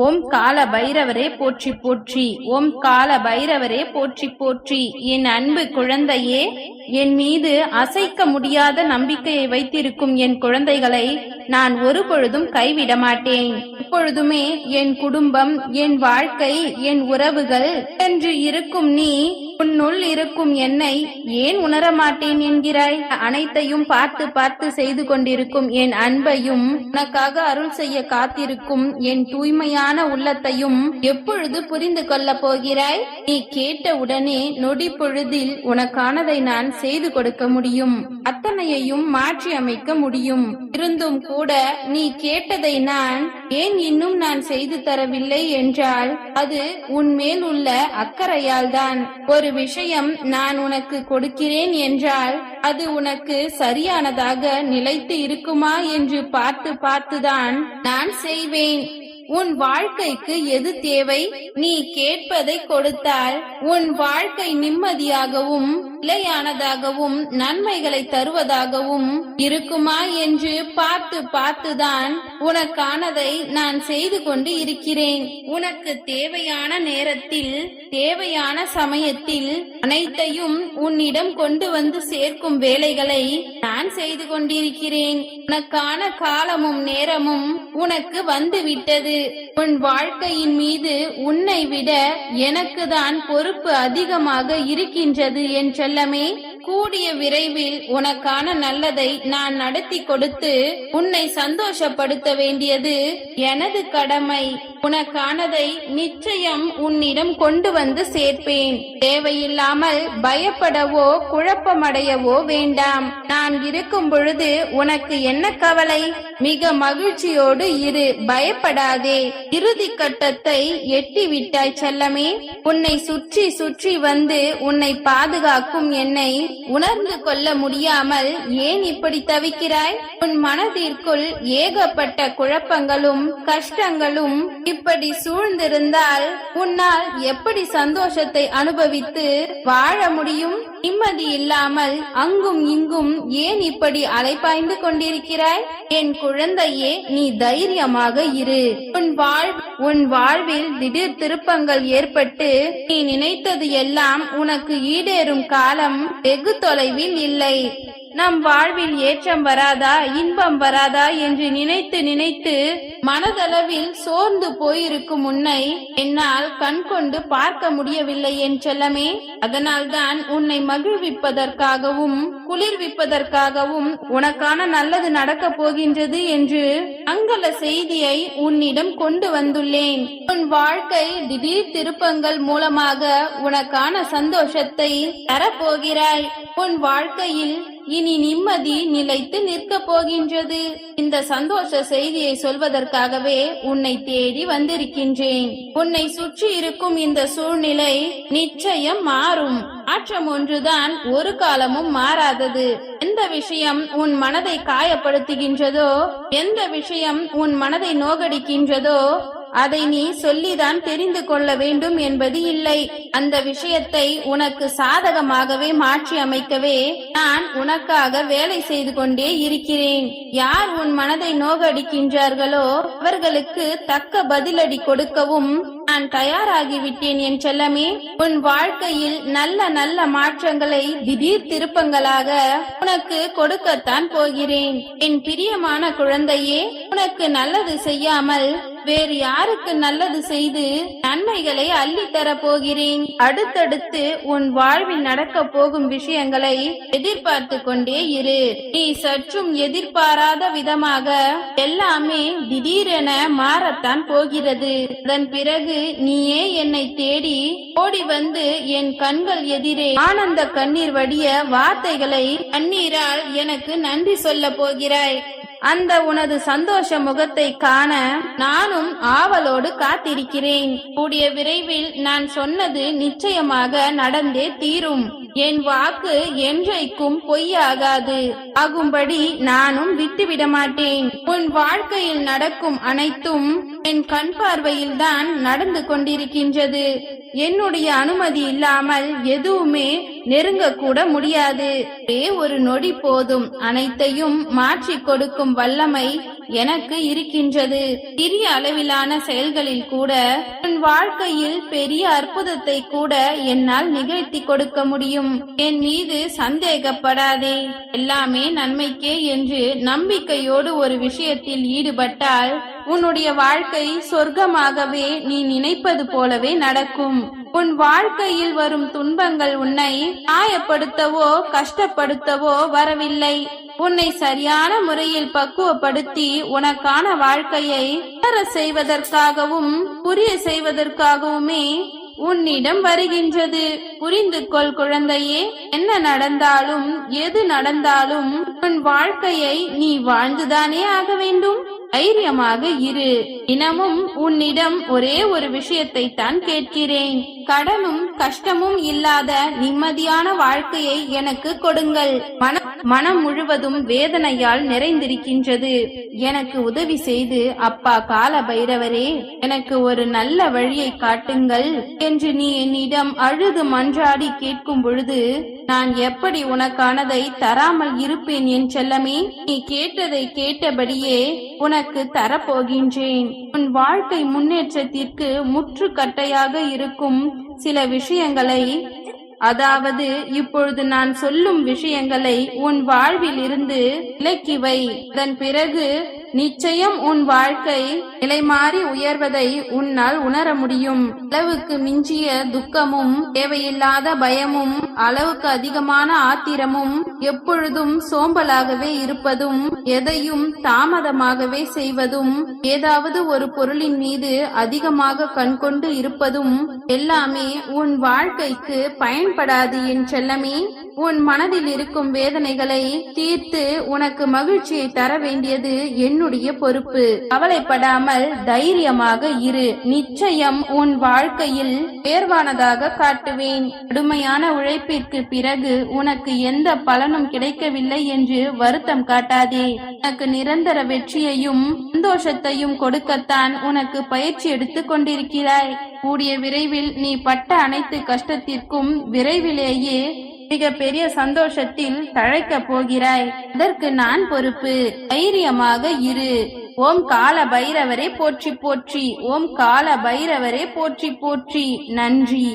ஓம் கால பைரவரே போற்றி போற்றி. ஓம் கால பைரவரே போற்றி போற்றி. என் அன்பு குழந்தையே, என் மீது அசைக்க முடியாத நம்பிக்கையை வைத்திருக்கும் என் குழந்தைகளை நான் ஒரு பொழுதும் கைவிட மாட்டேன். எப்பொழுதுமே என் குடும்பம், என் வாழ்க்கை, என் உறவுகள் என்று இருக்கும் நீ உன்னுள் இருக்கும் என்னை ஏன் உணர மாட்டேன் என்கிறாய்? அனைத்தையும் பார்த்து பார்த்து செய்து கொண்டிருக்கும் என் அன்பையும், உனக்காக அருள் செய்ய காத்திருக்கும் என் தூய்மையான உள்ளத்தையும் எப்பொழுது புரிந்து கொள்ள போகிறாய்? நீ கேட்ட உடனே நொடி பொழுதில் உனக்கானதை நான் செய்து கொடுக்க முடியும். அத்தனையையும் மாற்றி அமைக்க முடியும். இருந்தும் கூட நீ கேட்டதை நான் ஏன் இன்னும் நான் செய்து தரவில்லை என்றால் அது உன்மேல் உள்ள அக்கறையால் தான். ஒரு விஷயம் நான் உனக்கு கொடுக்கிறேன் என்றால் அது உனக்கு சரியானதாக நிலைத்து இருக்குமா என்று பார்த்து பார்த்துதான் நான் செய்வேன். உன் வாழ்க்கைக்கு எது தேவை? நீ கேட்பதை கொடுத்தால் உன் வாழ்க்கை நிம்மதியாகவும் நிலையானதாகவும் நன்மைகளை தருவதாகவும் இருக்குமா என்று பார்த்து பார்த்துதான் உனக்கானதை நான் செய்து கொண்டு இருக்கிறேன். உனக்கு தேவையான நேரத்தில், தேவையான சமயத்தில் அனைத்தையும் உன்னிடம் கொண்டு வந்து சேர்க்கும் வேலைகளை நான் செய்து கொண்டிருக்கிறேன். உனக்கான காலமும் நேரமும் உனக்கு வந்து விட்டது. உன் வாழ்க்கையின் மீது உன்னை விட எனக்கு தான் பொறுப்பு அதிகமாக இருக்கின்றது என் செல்லமே. கூடிய விரைவில் உனக்கான நல்லதை நான் நடத்தி கொடுத்து உன்னை சந்தோஷப்படுத்த வேண்டியது எனது கடமை. உனக்கானதை நிச்சயம் உன்னிடம் கொண்டு வந்து சேர்ப்பேன். தேவையில்லாமல் பயப்படவோ குழப்பமடையவோ வேண்டாம். நான் இருக்கும் பொழுது உனக்கு என்ன கவலை? மிக மகிழ்ச்சியோடு இரு, பயப்படாதே. இறுதி கட்டத்தை எட்டி விட்டாய் செல்லமே. உன்னை சுற்றி சுற்றி வந்து உன்னை பாதுகாக்கும் என்னை உணர்ந்து கொள்ள முடியாமல் ஏன் இப்படி தவிக்கிறாய்? உன் மனதிற்குள் ஏகப்பட்ட குழப்பங்களும் கஷ்டங்களும் இப்படி சூழ்ந்திருந்தால் உன்னால் எப்படி சந்தோஷத்தை அனுபவித்து வாழ முடியும்? நிம்மதி இல்லாமல் அங்கும் இங்கும் ஏன் இப்படி அலைபாய்ந்து கொண்டிருக்கிறாய்? என் குழந்தையே, நீ தைரியமாக இரு. உன் வாழ்வில் திடீர் திருப்பங்கள் ஏற்பட்டு நீ நினைத்தது எல்லாம் உனக்கு ஈடேறும் காலம் வெகு தொலைவில் இல்லை. நம் வாழ்வில் ஏற்றம் வராதா, இன்பம் வராதா என்று நினைத்து நினைத்து மனதளவில் சோர்ந்து போயிருக்கும் உன்னை என்னால் கண் கொண்டு பார்க்க முடியவில்லை என் செல்லமே. அதனால்தான் உன்னை மகிழ்விப்பதற்காகவும் குளிர்விப்பதற்காகவும் உனக்கான நல்லது நடக்கப் போகின்றது என்று மங்கள செய்தியை உன்னிடம் கொண்டு வந்துள்ளேன். உன் வாழ்க்கை திடீர் திருப்பங்கள் மூலமாக உனக்கான சந்தோஷத்தை தரப்போகிறாய். உன் வாழ்க்கையில் இனி நிம்மதி நிலைத்து நிற்க போகின்றது. இந்த சந்தோஷ செய்தியை சொல்வதற்காகவே உன்னை தேடி வந்திருக்கின்றேன். உன்னை சுற்றி இருக்கும் இந்த சூழ்நிலை நிச்சயம் மாறும். மாற்றம் ஒன்றுதான் ஒரு காலமும் மாறாதது. எந்த விஷயம் உன் மனதை காயப்படுத்துகின்றதோ, எந்த விஷயம் உன் மனதை நோகடிக்கின்றதோ அதை நீ சொல்லிதான் தெரிந்து கொள்ள வேண்டும் என்பது இல்லை. அந்த விஷயத்தை உனக்கு சாதகமாகவே மாற்றி அமைக்கவே நான் உனக்காக வேலை செய்து கொண்டே இருக்கிறேன். யார் உன் மனதை நோகடிக்கின்றார்களோ அவர்களுக்கு தக்க பதிலடி கொடுக்கவும் நான் தயாராகிவிட்டேன் என் செல்லமே. உன் வாழ்க்கையில் நல்ல நல்ல மாற்றங்களை திடீர் திருப்பங்களாக உனக்கு கொடுக்கத்தான் போகிறேன். என் பிரியமான குழந்தையே, உனக்கு நல்லது செய்யாமல் வேறு யாருக்கு நல்லது செய்து நன்மைகளை அள்ளித்தர போகிறேன். அடுத்தடுத்து உன் வாழ்வில் நடக்க போகும் விஷயங்களை எதிர்பார்த்து கொண்டே இரு. நீ சற்றும் எதிர்பாராத விதமாக எல்லாமே திடீரென மாறத்தான் போகிறது. அதன் பிறகு நீயே என்னை தேடி ஓடி வந்து என் கண்கள் எதிரே ஆனந்த கண்ணீர் வடிய வார்த்தைகளை கண்ணீரால் எனக்கு நன்றி சொல்ல போகிறாய். அந்த உனது சந்தோஷ முகத்தை காண நானும் ஆவலோடு காத்திருக்கிறேன். கூடிய விரைவில் நான் சொன்னது நிச்சயமாக நடந்தே தீரும். என் வாக்கு என்றைக்கும் பொய்யாகாது. ஆகும்படி நானும் விட்டுவிட மாட்டேன். உன் வாழ்க்கையில் நடக்கும் அனைத்தும் என் கண் பார்வையில் தான் நடந்து கொண்டிருக்கின்றது. என்னுடைய அனுமதி இல்லாமல் எதுவுமே நெருங்க கூட முடியாது. ஒரே ஒரு நொடி போதும் அனைத்தையும் மாற்றி கொடுக்கும் வல்லமை எனக்கு இருக்கின்றது. சிறிய அளவிலான செயல்களில் கூட உன் வாழ்க்கையில் பெரிய அற்புதத்தை கூட என்னால் நிகழ்த்தி கொடுக்க முடியும். என் மீது சந்தேகப்படாதே. எல்லாமே நன்மைக்கே என்று நம்பிக்கையோடு ஒரு விஷயத்தில் ஈடுபட்டால் உன்னுடைய வாழ்க்கை சொர்க்கமாகவே நீ நினைப்பது போலவே நடக்கும். உன் வாழ்க்கையில் வரும் துன்பங்கள் உன்னை காயப்படுத்தவோ கஷ்டப்படுத்தவோ வரவில்லை. உன்னை சரியான முறையில் பக்குவப்படுத்தி உனக்கான வாழ்க்கையை செய்வதற்காகவும் புரிய செய்வதற்காகவுமே உன்னிடம் வருகின்றது. புரிந்து கொள் குழந்தையே. என்ன நடந்தாலும் எது நடந்தாலும் உன் வாழ்க்கையை நீ வாழ்ந்துதானே ஆக வேண்டும். தைரியமாக இரு. தினமும் உன்னிடம் ஒரே ஒரு விஷயத்தை தான் கேட்கிறேன். கடனும் கஷ்டமும் இல்லாத நிம்மதியான வாழ்க்கையை எனக்கு கொடுங்கள். மனம் முழுவதும் வேதனையால் நிறைந்திருக்கின்றது. எனக்கு உதவி செய்து அப்பா கால பைரவரே எனக்கு ஒரு நல்ல வழியை காட்டுங்கள் என்று நீ என்னிடம் அழுது மன்றாடி கேட்கும் பொழுது நான் எப்படி உனக்கானதை தராமல் இருப்பேன் என் செல்லமே? நீ கேட்டதை கேட்டபடியே உனக்கு தரப்போகின்றேன். உன் வாழ்க்கை முன்னேற்றத்திற்கு முற்றுக்கட்டையாக இருக்கும் சில விஷயங்களை, அதாவது இப்பொழுது நான் சொல்லும் விஷயங்களை உன் வாழ்வில் இருந்து விலக்கி வை. அதன் பிறகு நிச்சயம் உன் வாழ்க்கை நிலைமாறி உயர்வதை உன்னால் உணர முடியும். அளவுக்கு மிஞ்சிய துக்கமும் தேவையில்லாத பயமும் அளவுக்கு அதிகமான ஆத்திரமும் எப்பொழுதும் சோம்பலாகவே இருப்பதும் எதையும் தாமதமாகவே செய்வதும் ஏதாவது ஒரு பொருளின் மீது அதிகமாக கண்கொண்டு இருப்பதும் எல்லாமே உன் வாழ்க்கைக்கு பயன்படாது என் செல்லமே. உன் மனதில் இருக்கும் வேதனைகளை தீர்த்து உனக்கு மகிழ்ச்சியை தர வேண்டியது என்னுடைய பொறுப்பு. கவலைப்படாமல் தைரியமாக இரு. நிச்சயம் உன் வாழ்க்கையில் உயர்வானதாக காட்டுவேன். கடுமையான உழைப்பிற்கு பிறகு உனக்கு எந்த பலனும் கிடைக்கவில்லை என்று வருத்தம் காட்டாதே. உனக்கு நிரந்தர வெற்றியையும் சந்தோஷத்தையும் கொடுக்கத்தான் உனக்கு பயிற்சி எடுத்துக் கொண்டிருக்கிறாய். கூடிய விரைவில் நீ பட்ட அனைத்து கஷ்டத்திற்கும் விரைவிலேயே மிக பெரிய சந்தோஷத்தில் தழைக்கப் போகிறாய். அதற்கு நான் பொறுப்பு. தைரியமாக இரு. ஓம் கால பைரவரே போற்றி போற்றி. ஓம் கால பைரவரே போற்றி போற்றி. நன்றி.